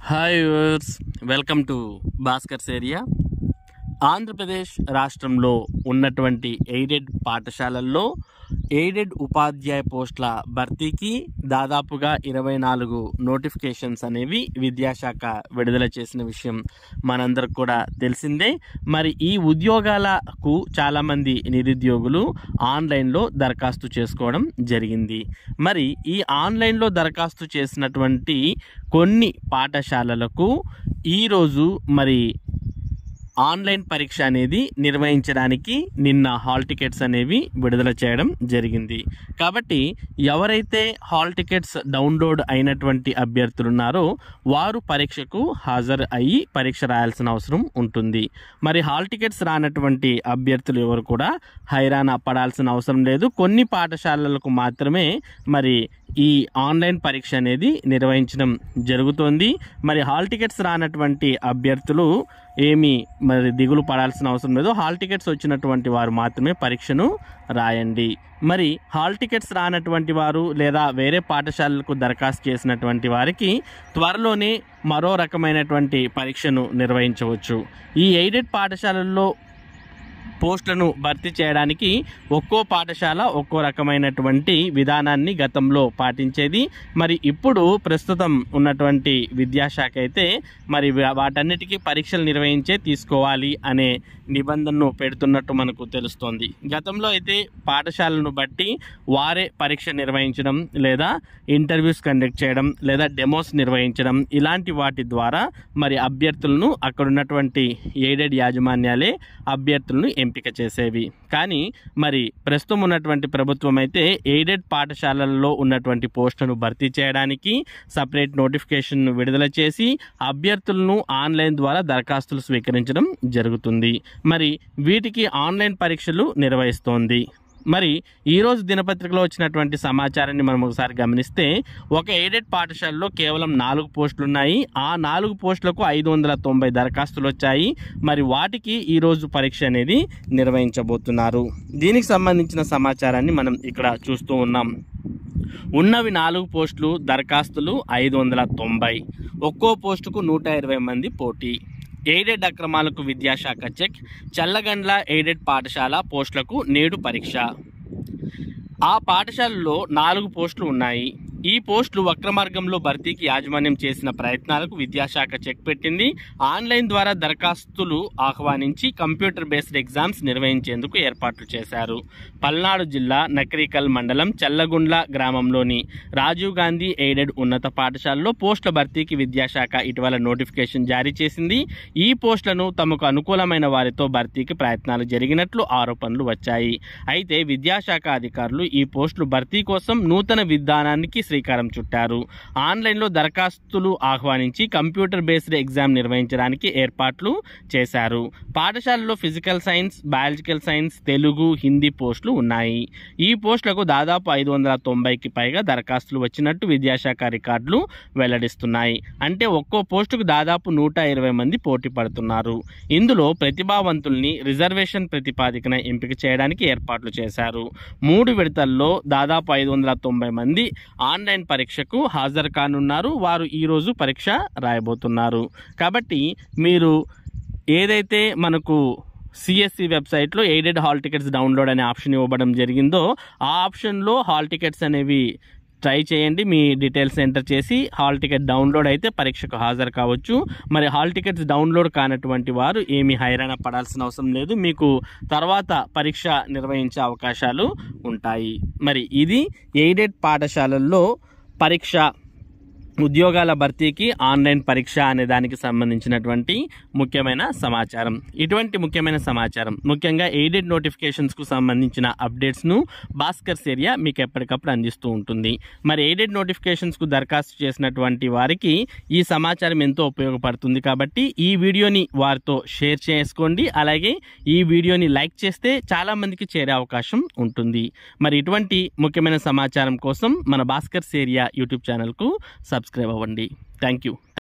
Hi viewers, welcome to Bhaskar's area. Andhra Pradesh రాష్ట్రంలో ఉన్నటువంటి aided పాఠశాలల్లో ఎయిడెడ్ ఉపాధ్యాయ పోస్టుల భర్తీకి దాదాపుగా 24 నోటిఫికేషన్స్ అనేవి విద్యాశాఖ విడుదల చేసిన విషయం మనందరికి కూడా తెలిసిందే. మరి ఈ ఉద్యోగాలకు చాలామంది నిరుద్యోగులు ఆన్లైన్లో దరఖాస్తు చేసుకోవడం జరిగింది. మరి ఈ ఆన్లైన్లో దరఖాస్తు చేసినటువంటి కొన్ని పాఠశాలలకు ఈరోజు మరి ఆన్లైన్ పరీక్ష అనేది నిర్వహించడానికి నిన్న హాల్ టికెట్స్ అనేవి విడుదల చేయడం జరిగింది. కాబట్టి ఎవరైతే హాల్ టికెట్స్ డౌన్లోడ్ అయినటువంటి అభ్యర్థులు ఉన్నారో వారు పరీక్షకు హాజరు అయ్యి పరీక్ష రాయాల్సిన అవసరం ఉంటుంది. మరి హాల్ టికెట్స్ రానటువంటి అభ్యర్థులు ఎవరు కూడా హైరాణ పడాల్సిన అవసరం లేదు. కొన్ని పాఠశాలలకు మాత్రమే మరి ఈ ఆన్లైన్ పరీక్ష అనేది నిర్వహించడం జరుగుతోంది. మరి హాల్ టికెట్స్ రానటువంటి అభ్యర్థులు ఏమీ మరి దిగులు పడాల్సిన అవసరం లేదు. హాల్ టికెట్స్ వచ్చినటువంటి వారు మాత్రమే పరీక్షను రాయండి. మరి హాల్ టికెట్స్ రానటువంటి వారు లేదా వేరే పాఠశాలలకు దరఖాస్తు చేసినటువంటి వారికి త్వరలోనే మరో రకమైనటువంటి పరీక్షను నిర్వహించవచ్చు. ఈ ఎయిడెడ్ పాఠశాలల్లో పోస్టులను భర్తీ చేయడానికి ఒక్కో పాఠశాల ఒక్కో రకమైనటువంటి విధానాన్ని గతంలో పాటించేది. మరి ఇప్పుడు ప్రస్తుతం ఉన్నటువంటి విద్యాశాఖ అయితే మరి వాటన్నిటికీ పరీక్షలు నిర్వహించే తీసుకోవాలి అనే నిబంధనను పెడుతున్నట్టు మనకు తెలుస్తోంది. గతంలో అయితే పాఠశాలను బట్టి వారే పరీక్ష నిర్వహించడం లేదా ఇంటర్వ్యూస్ కండక్ట్ చేయడం లేదా డెమోస్ నిర్వహించడం ఇలాంటి వాటి ద్వారా మరి అభ్యర్థులను అక్కడ ఉన్నటువంటి ఎయిడెడ్ యాజమాన్యాలే అభ్యర్థులను ఎంపిక చేసేవి. కానీ మరి ప్రస్తుతం ఉన్నటువంటి ప్రభుత్వం అయితే ఎయిడెడ్ పాఠశాలల్లో ఉన్నటువంటి పోస్టులను భర్తీ చేయడానికి సపరేట్ నోటిఫికేషన్ విడుదల చేసి అభ్యర్థులను ఆన్లైన్ ద్వారా దరఖాస్తులు స్వీకరించడం జరుగుతుంది. మరి వీటికి ఆన్లైన్ పరీక్షలు నిర్వహిస్తోంది. మరి ఈరోజు దినపత్రికలో వచ్చినటువంటి సమాచారాన్ని మనం ఒకసారి గమనిస్తే ఒక ఎయిడెడ్ పాఠశాలలో కేవలం 4 పోస్టులు ఉన్నాయి. ఆ 4 పోస్టులకు 590 దరఖాస్తులు వచ్చాయి. మరి వాటికి ఈరోజు పరీక్ష అనేది నిర్వహించబోతున్నారు. దీనికి సంబంధించిన సమాచారాన్ని మనం ఇక్కడ చూస్తూ ఉన్నాం. ఉన్నవి 4 పోస్టులు, దరఖాస్తులు 590, ఒక్కో పోస్టుకు 120 మంది పోటీ. ఎయిడెడ్ అక్రమాలకు విద్యాశాఖ చెక్. చల్లగండ్ల ఎయిడెడ్ పాఠశాల పోస్టులకు నేడు పరీక్ష. ఆ పాఠశాలలో 4 పోస్టులు ఉన్నాయి. ఈ పోస్టులు వక్రమార్గంలో భర్తీకి యాజమాన్యం చేసిన ప్రయత్నాలకు విద్యాశాఖ చెక్ పెట్టింది. ఆన్లైన్ ద్వారా దరఖాస్తులు ఆహ్వానించి కంప్యూటర్ బేస్డ్ ఎగ్జామ్స్ నిర్వహించేందుకు ఏర్పాట్లు చేశారు. పల్నాడు జిల్లా నకరికల్ మండలం చల్లగుండ్ల గ్రామంలోని రాజీవ్ గాంధీ ఎయిడెడ్ ఉన్నత పాఠశాలలో పోస్టుల భర్తీకి విద్యాశాఖ ఇటీవల నోటిఫికేషన్ జారీ చేసింది. ఈ పోస్టులను తమకు అనుకూలమైన వారితో భర్తీకి ప్రయత్నాలు జరిగినట్లు ఆరోపణలు వచ్చాయి. అయితే విద్యాశాఖ అధికారులు ఈ పోస్టులు భర్తీ కోసం నూతన విధానానికి శ్రీకారం చుట్టారు. ఆన్లైన్లో దరఖాస్తులు ఆహ్వానించి కంప్యూటర్ బేస్డ్ ఎగ్జామ్ నిర్వహించడానికి ఏర్పాట్లు చేశారు. పాఠశాలలో physical science, biological science, Telugu, Hindi పోస్టులు ఉన్నాయి. ఈ పోస్టులకు దాదాపు 590కి పైగా దరఖాస్తులు వచ్చినట్టు విద్యాశాఖ రికార్డులు వెల్లడిస్తున్నాయి. అంటే ఒక్కో పోస్టుకు దాదాపు 120 మంది పోటీ పడుతున్నారు. ఇందులో ప్రతిభావంతుల్ని రిజర్వేషన్ ప్రతిపాదికన ఎంపిక చేయడానికి ఏర్పాట్లు చేశారు. 3 విడతల్లో దాదాపు 590 మంది ఆన్లైన్ పరీక్షకు హాజరు కానున్నారు. వారు ఈరోజు పరీక్ష రాయబోతున్నారు. కాబట్టి మీరు ఏదైతే మనకు సిఎస్సి వెబ్సైట్లో ఎయిడెడ్ హాల్ టికెట్స్ డౌన్లోడ్ అనే ఆప్షన్ ఇవ్వడం జరిగిందో ఆ ఆప్షన్లో హాల్ టికెట్స్ అనేవి ట్రై చేయండి. మీ డీటెయిల్స్ ఎంటర్ చేసి హాల్ టికెట్ డౌన్లోడ్ అయితే పరీక్షకు హాజరు కావచ్చు. మరి హాల్ టికెట్స్ డౌన్లోడ్ కానటువంటి వారు ఏమీ హైరాణ పడాల్సిన అవసరం లేదు. మీకు తర్వాత పరీక్ష నిర్వహించే అవకాశాలు ఉంటాయి. మరి ఇది ఎయిడెడ్ పాఠశాలల్లో పరీక్ష ఉద్యోగాల భర్తీకి ఆన్లైన్ పరీక్ష అనే దానికి సంబంధించినటువంటి ముఖ్యమైన సమాచారం. ఇటువంటి ముఖ్యమైన సమాచారం ముఖ్యంగా ఎయిడెడ్ నోటిఫికేషన్స్కు సంబంధించిన అప్డేట్స్ను భాస్కర్స్ ఏరియా మీకు ఎప్పటికప్పుడు అందిస్తూ ఉంటుంది. మరి ఎయిడెడ్ నోటిఫికేషన్స్కు దరఖాస్తు చేసినటువంటి వారికి ఈ సమాచారం ఎంతో ఉపయోగపడుతుంది. కాబట్టి ఈ వీడియోని వారితో షేర్ చేసుకోండి. అలాగే ఈ వీడియోని లైక్ చేస్తే చాలామందికి చేరే అవకాశం ఉంటుంది. మరి ఇటువంటి ముఖ్యమైన సమాచారం కోసం మన భాస్కర్స్ ఏరియా యూట్యూబ్ ఛానల్కు సబ్స్క్రైబ్ అవ్వండి. Thank you.